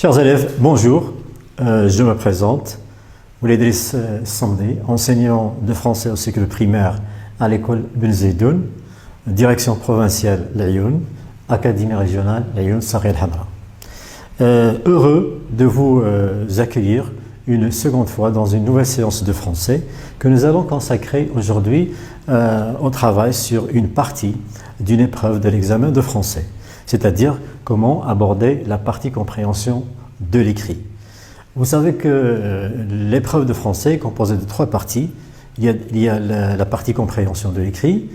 Chers élèves, bonjour, je me présente, Ouledris Sandé, enseignant de français au cycle primaire à l'école Ben Zaidoun, direction provinciale Laayoune, académie régionale Laayoune Saraya El Hamra. Heureux de vous accueillir une seconde fois dans une nouvelle séance de français que nous allons consacrer aujourd'hui au travail sur une partie d'une épreuve de l'examen de français, c'est-à-dire comment aborder la partie compréhension de l'écrit. Vous savez que l'épreuve de français est composée de trois parties. Il y a la partie compréhension de l'écrit,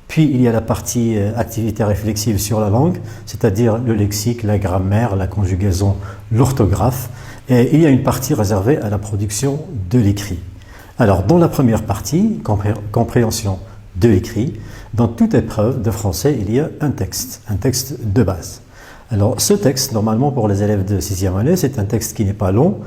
puis il y a la partie activité réflexive sur la langue, c'est-à-dire le lexique, la grammaire, la conjugaison, l'orthographe, et il y a une partie réservée à la production de l'écrit. Alors, dans la première partie, compréhension de l'écrit, dans toute épreuve de français, il y a un texte de base. Alors, ce texte, normalement pour les élèves de 6e année, c'est un texte qui n'est pas long,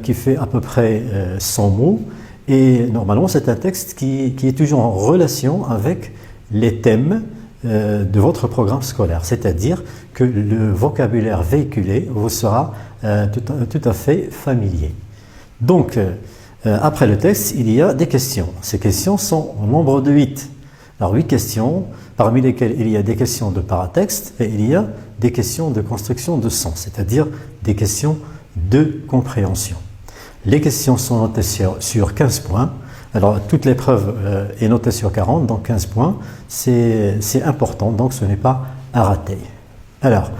qui fait à peu près 100 mots, et normalement c'est un texte qui est toujours en relation avec les thèmes de votre programme scolaire, c'est-à-dire que le vocabulaire véhiculé vous sera tout à fait familier. Donc, après le texte, il y a des questions. Ces questions sont au nombre de 8. Alors 8 questions, parmi lesquelles il y a des questions de paratexte et il y a des questions de construction de sens, c'est-à-dire des questions de compréhension. Les questions sont notées sur 15 points. Alors toute l'épreuve est notée sur 40, donc 15 points. C'est important, donc ce n'est pas à rater. Alors,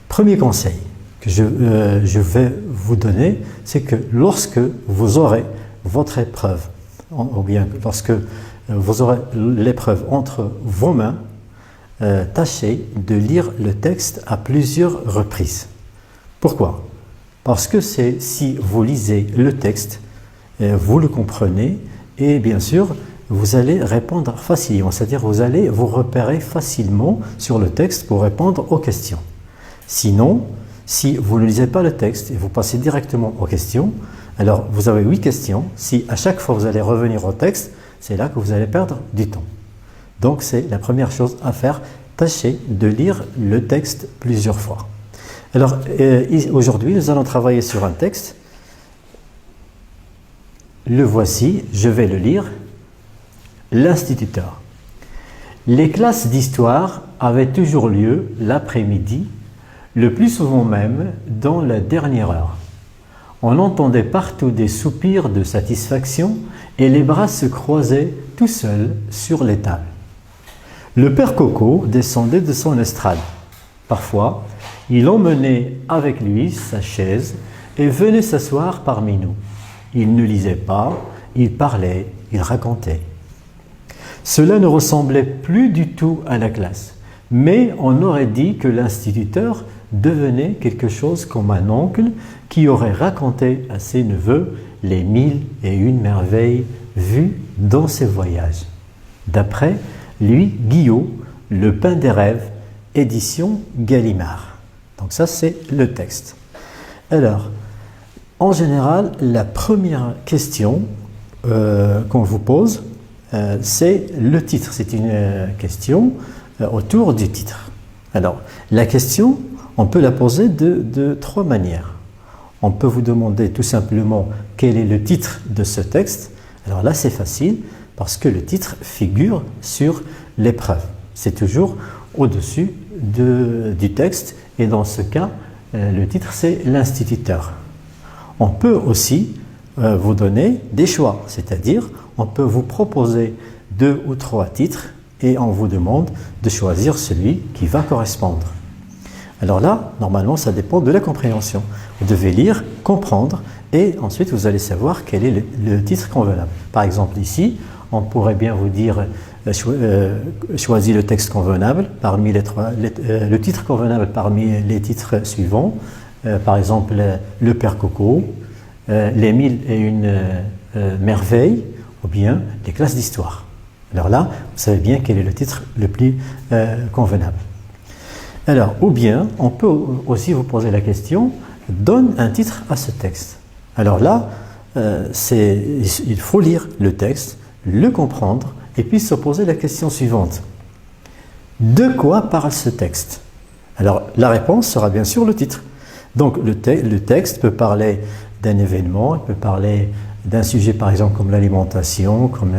premier conseil que je vais vous donner, c'est que lorsque vous aurez votre épreuve, ou bien lorsque vous aurez l'épreuve entre vos mains, tâchez de lire le texte à plusieurs reprises. Pourquoi? Parce que si vous lisez le texte, vous le comprenez et bien sûr, vous allez répondre facilement, c'est-à-dire vous allez vous repérer facilement sur le texte pour répondre aux questions. Sinon, si vous ne lisez pas le texte et vous passez directement aux questions, alors vous avez 8 questions. Si à chaque fois vous allez revenir au texte, c'est là que vous allez perdre du temps. Donc c'est la première chose à faire, tâchez de lire le texte plusieurs fois. Alors aujourd'hui nous allons travailler sur un texte. Le voici, je vais le lire. L'instituteur. Les classes d'histoire avaient toujours lieu l'après-midi, le plus souvent même dans la dernière heure. On entendait partout des soupirs de satisfaction et les bras se croisaient tout seuls sur les tables. Le père Coco descendait de son estrade. Parfois, il emmenait avec lui sa chaise et venait s'asseoir parmi nous. Il ne lisait pas, il parlait, il racontait. Cela ne ressemblait plus du tout à la classe, mais on aurait dit que l'instituteur devenait quelque chose comme un oncle qui aurait raconté à ses neveux les 1001 merveilles vues dans ses voyages. D'après lui, Guillaume, Le pain des rêves, édition Gallimard. Donc ça, c'est le texte. Alors, en général, la première question qu'on vous pose, c'est le titre. C'est une question autour du titre. Alors, la question, on peut la poser de trois manières. On peut vous demander tout simplement quel est le titre de ce texte. Alors là, c'est facile parce que le titre figure sur l'épreuve. C'est toujours au-dessus du texte et dans ce cas, le titre, c'est l'instituteur. On peut aussi vous donner des choix, c'est-à-dire on peut vous proposer 2 ou 3 titres et on vous demande de choisir celui qui va correspondre. Alors là, normalement, ça dépend de la compréhension. Vous devez lire, comprendre et ensuite vous allez savoir quel est le titre convenable. Par exemple ici, on pourrait bien vous dire choisis le texte convenable parmi le titre convenable parmi les titres suivants. Par exemple, Le père Coco, Les 1001 merveilles ou bien les classes d'histoire. Alors là, vous savez bien quel est le titre le plus convenable. Alors, ou bien, on peut aussi vous poser la question, donne un titre à ce texte. Alors là, il faut lire le texte, le comprendre et puis se poser la question suivante. De quoi parle ce texte? Alors, la réponse sera bien sûr le titre. Donc le texte peut parler d'un événement, il peut parler d'un sujet par exemple comme l'alimentation, comme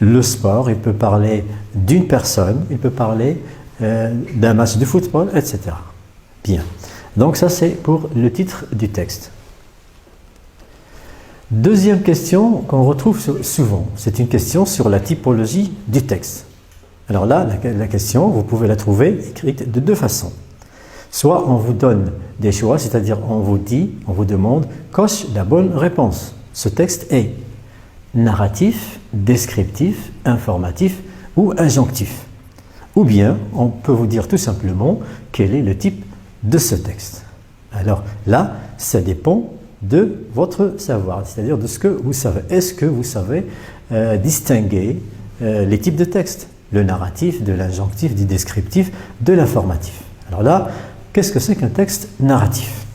le sport, il peut parler d'une personne, il peut parler d'un match de football, etc. Bien. Donc ça c'est pour le titre du texte. Deuxième question qu'on retrouve souvent, c'est une question sur la typologie du texte. Alors là, la question, vous pouvez la trouver écrite de deux façons. Soit on vous donne des choix, c'est-à-dire on vous demande, coche la bonne réponse. Ce texte est narratif, descriptif, informatif ou injonctif. Ou bien, on peut vous dire tout simplement quel est le type de ce texte. Alors là, ça dépend de votre savoir, c'est-à-dire de ce que vous savez. Est-ce que vous savez distinguer les types de textes? Le narratif, de l'injonctif, du descriptif, de l'informatif. Alors là, qu'est-ce que c'est qu'un texte narratif?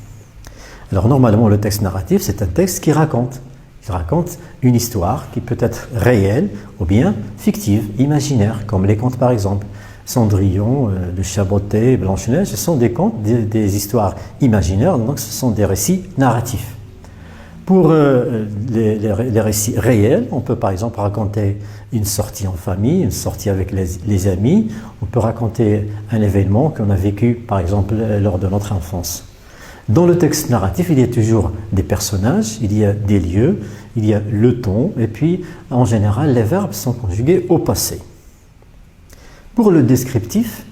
Alors normalement, le texte narratif, c'est un texte qui raconte. Il raconte une histoire qui peut être réelle ou bien fictive, imaginaire, comme les contes par exemple. Cendrillon, le Chat botté, Blanche-Neige, ce sont des contes, des histoires imaginaires, donc ce sont des récits narratifs. Pour les récits réels, on peut par exemple raconter une sortie en famille, une sortie avec les amis, on peut raconter un événement qu'on a vécu par exemple lors de notre enfance. Dans le texte narratif, il y a toujours des personnages, il y a des lieux, il y a le ton, et puis en général les verbes sont conjugués au passé. Pour le descriptif,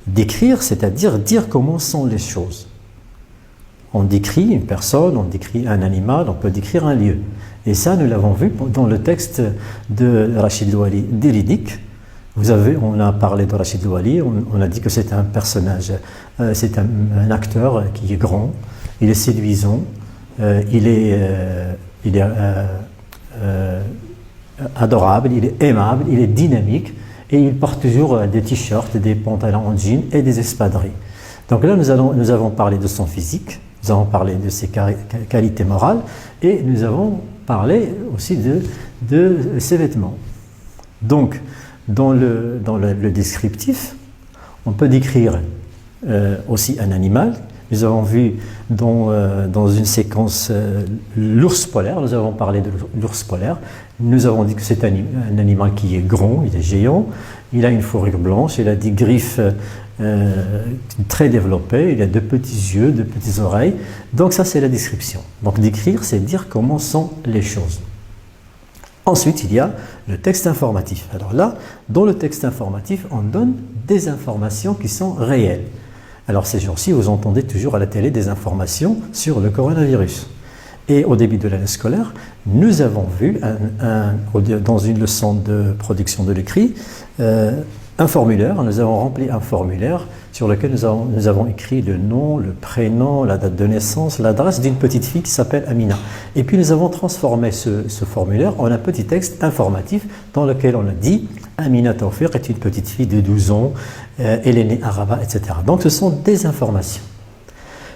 décrire, c'est-à-dire dire comment sont les choses. On décrit une personne, on décrit un animal, on peut décrire un lieu. Et ça, nous l'avons vu dans le texte de Rachid Louali d'Éridique. On a parlé de Rachid Louali, on a dit que c'est un personnage, c'est un acteur qui est grand, il est séduisant, il est adorable, il est aimable, il est dynamique et il porte toujours des t-shirts, des pantalons en jean et des espadrilles. Donc là, nous avons parlé de son physique, nous avons parlé de ses qualités morales et nous avons parlé aussi de ses vêtements. Donc, dans le descriptif, on peut décrire aussi un animal. Nous avons vu dans une séquence l'ours polaire, nous avons parlé de l'ours polaire. Nous avons dit que c'est un animal qui est grand, il est géant, il a une fourrure blanche, il a des griffes très développées, il a de petits yeux, de petites oreilles. Donc ça c'est la description. Donc décrire, c'est dire comment sont les choses. Ensuite, il y a le texte informatif. Alors là, dans le texte informatif, on donne des informations qui sont réelles. Alors ces jours-ci, vous entendez toujours à la télé des informations sur le coronavirus. Et au début de l'année scolaire, nous avons vu dans une leçon de production de l'écrit un formulaire. Nous avons rempli un formulaire sur lequel nous avons écrit le nom, le prénom, la date de naissance, l'adresse d'une petite fille qui s'appelle Amina. Et puis nous avons transformé ce formulaire en un petit texte informatif dans lequel on a dit Amina Tawfiq est une petite fille de 12 ans, elle est née à Rabat, etc. Donc ce sont des informations.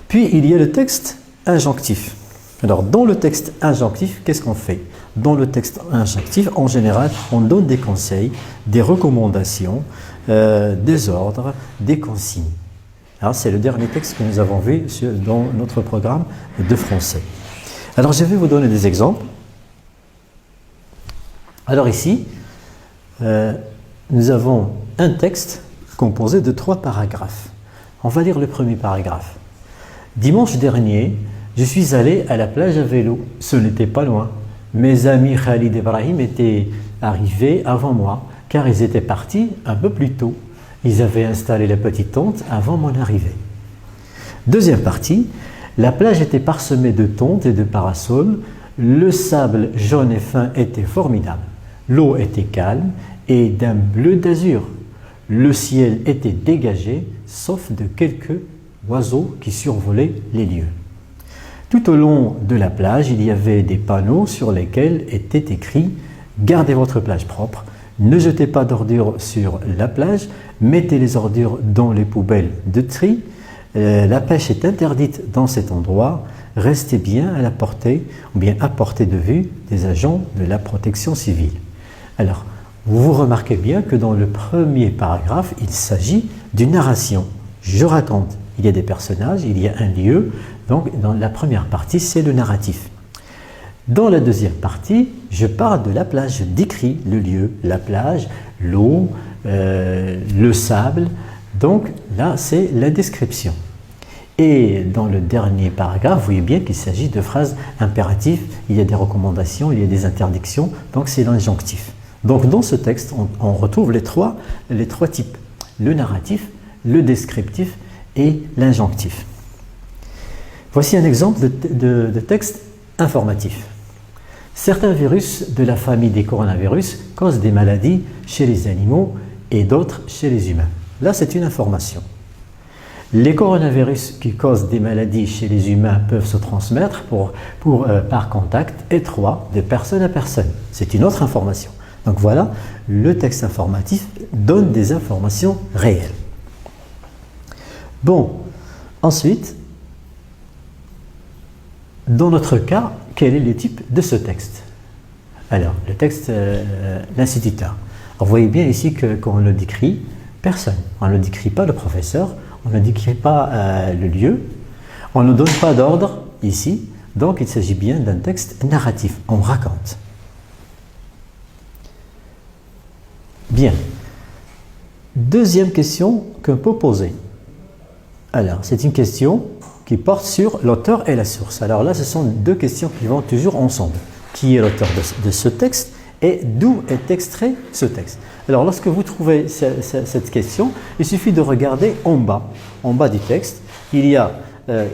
Puis il y a le texte injonctif. Alors dans le texte injonctif, qu'est-ce qu'on fait? Dans le texte injonctif, en général, on donne des conseils, des recommandations, des ordres, des consignes. Alors c'est le dernier texte que nous avons vu dans notre programme de français. Alors je vais vous donner des exemples. Alors ici, nous avons un texte composé de 3 paragraphes. On va lire le premier paragraphe. Dimanche dernier, je suis allé à la plage à vélo. Ce n'était pas loin. Mes amis Khalid et Ibrahim étaient arrivés avant moi, car ils étaient partis un peu plus tôt. Ils avaient installé la petite tente avant mon arrivée. Deuxième partie, la plage était parsemée de tentes et de parasols. Le sable jaune et fin était formidable. L'eau était calme et d'un bleu d'azur. Le ciel était dégagé, sauf de quelques oiseaux qui survolaient les lieux. Tout au long de la plage, il y avait des panneaux sur lesquels était écrit « Gardez votre plage propre, ne jetez pas d'ordures sur la plage, mettez les ordures dans les poubelles de tri, la pêche est interdite dans cet endroit, restez bien à la portée ou bien à portée de vue des agents de la protection civile. » Alors, vous remarquez bien que dans le premier paragraphe, il s'agit d'une narration. Je raconte, il y a des personnages, il y a un lieu, Donc, dans la première partie, c'est le narratif. Dans la deuxième partie, je parle de la plage, je décris le lieu, la plage, l'eau, le sable. Donc là, c'est la description. Et dans le dernier paragraphe, vous voyez bien qu'il s'agit de phrases impératives, il y a des recommandations, il y a des interdictions, donc c'est l'injonctif. Donc dans ce texte, on retrouve les trois types, le narratif, le descriptif et l'injonctif. Voici un exemple de texte informatif. Certains virus de la famille des coronavirus causent des maladies chez les animaux et d'autres chez les humains. Là, c'est une information. Les coronavirus qui causent des maladies chez les humains peuvent se transmettre par contact étroit de personne à personne. C'est une autre information. Donc voilà, le texte informatif donne des informations réelles. Bon, ensuite, dans notre cas, quel est le type de ce texte? Alors, le texte, l'instituteur. Vous voyez bien ici que quand on le décrit, personne. On ne le décrit pas le professeur, on ne décrit pas le lieu, on ne donne pas d'ordre ici, donc il s'agit bien d'un texte narratif, on raconte. Bien. Deuxième question qu'on peut poser. Alors, c'est une question qui porte sur l'auteur et la source. Alors là, ce sont deux questions qui vont toujours ensemble. Qui est l'auteur de ce texte et d'où est extrait ce texte? Alors, lorsque vous trouvez cette question, il suffit de regarder en bas du texte. Il y a,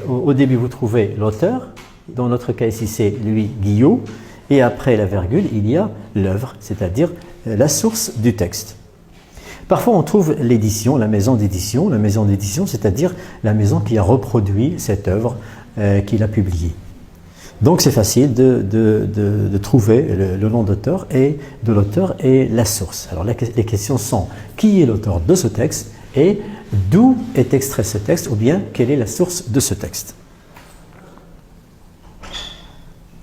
au début, vous trouvez l'auteur. Dans notre cas ici, c'est lui, Guillaume. Et après la virgule, il y a l'œuvre, c'est-à-dire la source du texte. Parfois, on trouve l'édition, la maison d'édition. La maison d'édition, c'est-à-dire la maison qui a reproduit cette œuvre qu'il a publiée. Donc, c'est facile de trouver le nom d'auteur et de l'auteur et la source. Alors, les questions sont qui est l'auteur de ce texte et d'où est extrait ce texte ou bien quelle est la source de ce texte.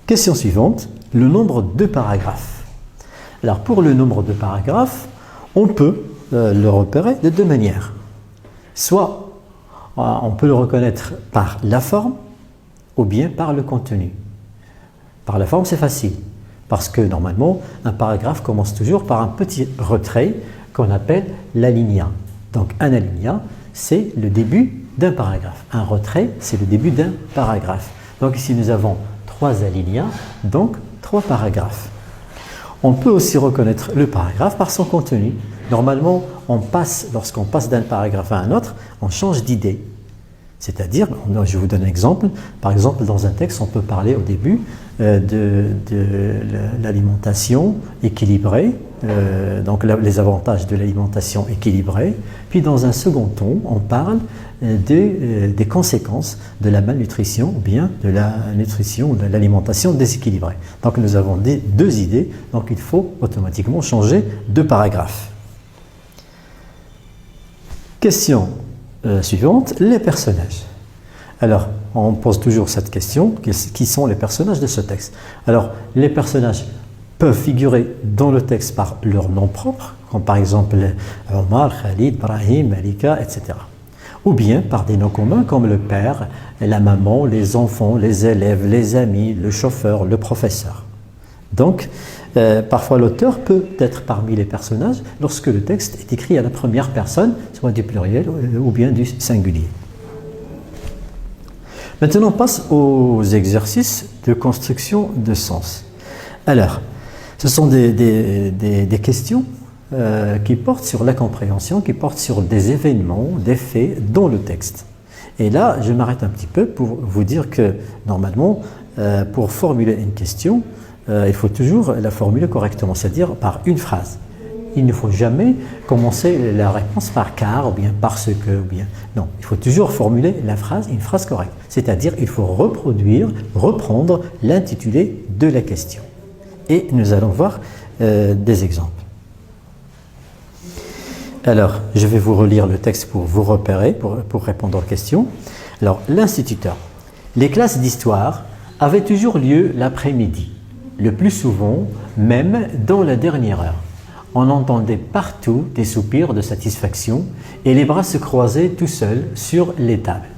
Question suivante, le nombre de paragraphes. Alors, pour le nombre de paragraphes, on peut le repérer de deux manières. Soit on peut le reconnaître par la forme ou bien par le contenu. Par la forme, c'est facile parce que normalement, un paragraphe commence toujours par un petit retrait qu'on appelle l'alinéa. Donc un alinéa, c'est le début d'un paragraphe. Un retrait, c'est le début d'un paragraphe. Donc ici, nous avons 3 alinéas, donc 3 paragraphes. On peut aussi reconnaître le paragraphe par son contenu. Normalement, lorsqu'on passe d'un paragraphe à un autre, on change d'idée. C'est-à-dire, je vous donne un exemple, par exemple dans un texte, on peut parler au début de l'alimentation équilibrée, donc les avantages de l'alimentation équilibrée, puis dans un second ton, on parle des conséquences de la malnutrition ou bien de la nutrition ou de l'alimentation déséquilibrée. Donc nous avons deux idées, donc il faut automatiquement changer de paragraphe. Question suivante, les personnages. Alors, on pose toujours cette question, qui sont les personnages de ce texte? Alors, les personnages peuvent figurer dans le texte par leur nom propre, comme par exemple Omar, Khalid, Brahim, Malika, etc. Ou bien par des noms communs comme le père, la maman, les enfants, les élèves, les amis, le chauffeur, le professeur. Donc, parfois l'auteur peut être parmi les personnages lorsque le texte est écrit à la première personne, soit du pluriel ou bien du singulier. Maintenant, on passe aux exercices de construction de sens. Alors, ce sont des questions qui portent sur la compréhension, qui portent sur des événements, des faits dans le texte. Et là, je m'arrête un petit peu pour vous dire que, normalement, pour formuler une question, il faut toujours la formuler correctement, c'est-à-dire par une phrase. Il ne faut jamais commencer la réponse par car ou bien parce que ou bien. Non, il faut toujours formuler une phrase correcte. C'est-à-dire il faut reprendre l'intitulé de la question. Et nous allons voir des exemples. Alors, je vais vous relire le texte pour vous repérer, pour répondre aux questions. Alors, l'instituteur. Les classes d'histoire avaient toujours lieu l'après-midi. Le plus souvent, même dans la dernière heure. On entendait partout des soupirs de satisfaction et les bras se croisaient tout seuls sur les tables.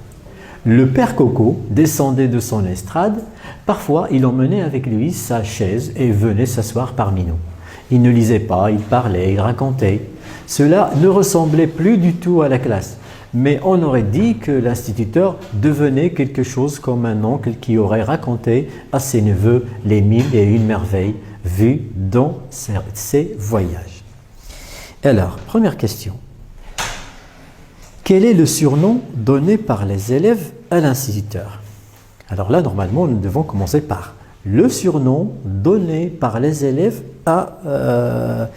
Le père Coco descendait de son estrade. Parfois, il emmenait avec lui sa chaise et venait s'asseoir parmi nous. Il ne lisait pas, il parlait, il racontait. Cela ne ressemblait plus du tout à la classe. Mais on aurait dit que l'instituteur devenait quelque chose comme un oncle qui aurait raconté à ses neveux les 1001 merveilles vues dans ses voyages. Alors, première question. Quel est le surnom donné par les élèves à l'instituteur? Alors là, normalement, nous devons commencer par le surnom donné par les élèves à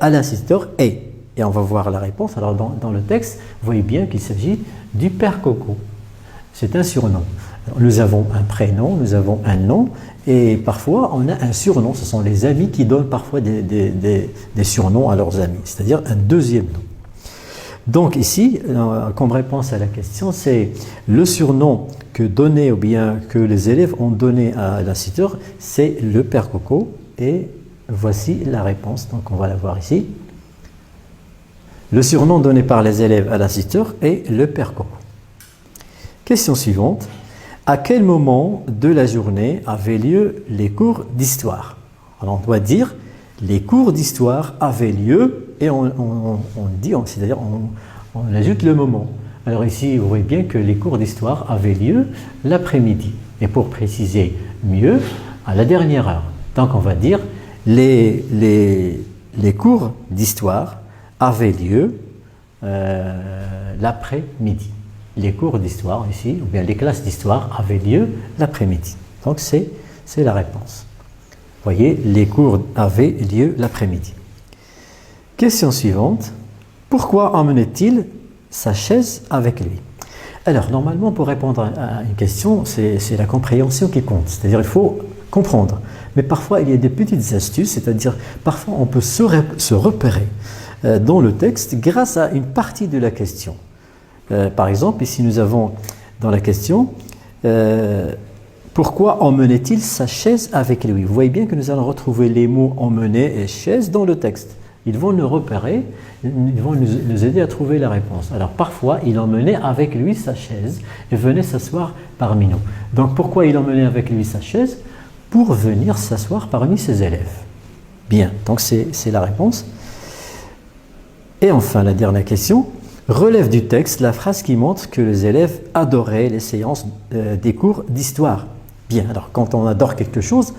l'instituteur est. Et on va voir la réponse. Alors dans le texte, vous voyez bien qu'il s'agit du père Coco. C'est un surnom. Alors, nous avons un prénom, nous avons un nom, et parfois on a un surnom. Ce sont les amis qui donnent parfois des surnoms à leurs amis, c'est-à-dire un deuxième nom. Donc ici, comme réponse à la question, c'est le surnom que donné ou bien que les élèves ont donné à l'instituteur, c'est le père Coco. Et voici la réponse. Donc on va la voir ici. Le surnom donné par les élèves à l'instituteur est le père Coco. Question suivante. À quel moment de la journée avaient lieu les cours d'histoire? Alors on doit dire les cours d'histoire avaient lieu et on dit, c'est-à-dire on ajoute le moment. Alors ici, vous voyez bien que les cours d'histoire avaient lieu l'après-midi. Et pour préciser mieux, à la dernière heure. Donc on va dire les cours d'histoire avaient lieu l'après-midi. Les cours d'histoire ici, ou bien les classes d'histoire avaient lieu l'après-midi. Donc c'est la réponse. Vous voyez, les cours avaient lieu l'après-midi. Question suivante. Pourquoi emmenait-il sa chaise avec lui? Alors, normalement, pour répondre à une question, c'est la compréhension qui compte. C'est-à-dire, il faut comprendre. Mais parfois, il y a des petites astuces, c'est-à-dire, parfois, on peut se repérer dans le texte grâce à une partie de la question. Par exemple, ici, nous avons dans la question pourquoi emmenait-il sa chaise avec lui? Vous voyez bien que nous allons retrouver les mots emmener et chaise dans le texte. Ils vont nous repérer, ils vont nous aider à trouver la réponse. Alors parfois, il emmenait avec lui sa chaise et venait s'asseoir parmi nous. Donc pourquoi il emmenait avec lui sa chaise? Pour venir s'asseoir parmi ses élèves. Bien, donc c'est la réponse. Et enfin, la dernière question. Relève du texte la phrase qui montre que les élèves adoraient les séances des cours d'histoire. Bien, alors quand on adore quelque chose,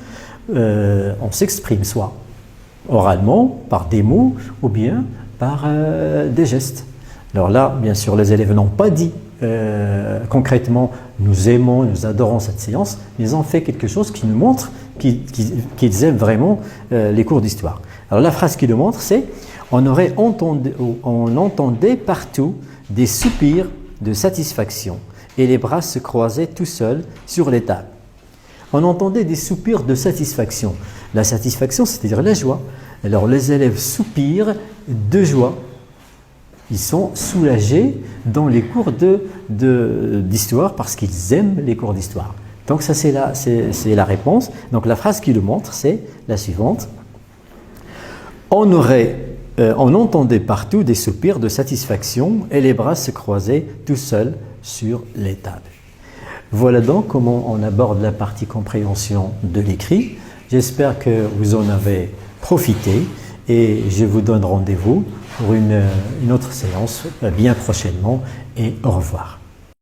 on s'exprime soit oralement, par des mots, ou bien par des gestes. Alors là, bien sûr, les élèves n'ont pas dit concrètement « nous aimons, nous adorons cette séance », ils ont fait quelque chose qui nous montre qu'ils aiment vraiment les cours d'histoire. Alors la phrase qui le montre, c'est « on entendait partout des soupirs de satisfaction et les bras se croisaient tout seuls sur les tables. » On entendait des soupirs de satisfaction. La satisfaction, c'est-à-dire la joie. Alors les élèves soupirent de joie. Ils sont soulagés dans les cours d'histoire parce qu'ils aiment les cours d'histoire. Donc ça c'est la réponse. Donc la phrase qui le montre, c'est la suivante. On entendait partout des soupirs de satisfaction et les bras se croisaient tout seuls sur les tables. Voilà donc comment on aborde la partie compréhension de l'écrit. J'espère que vous en avez profité et je vous donne rendez-vous pour une autre séance bien prochainement et au revoir.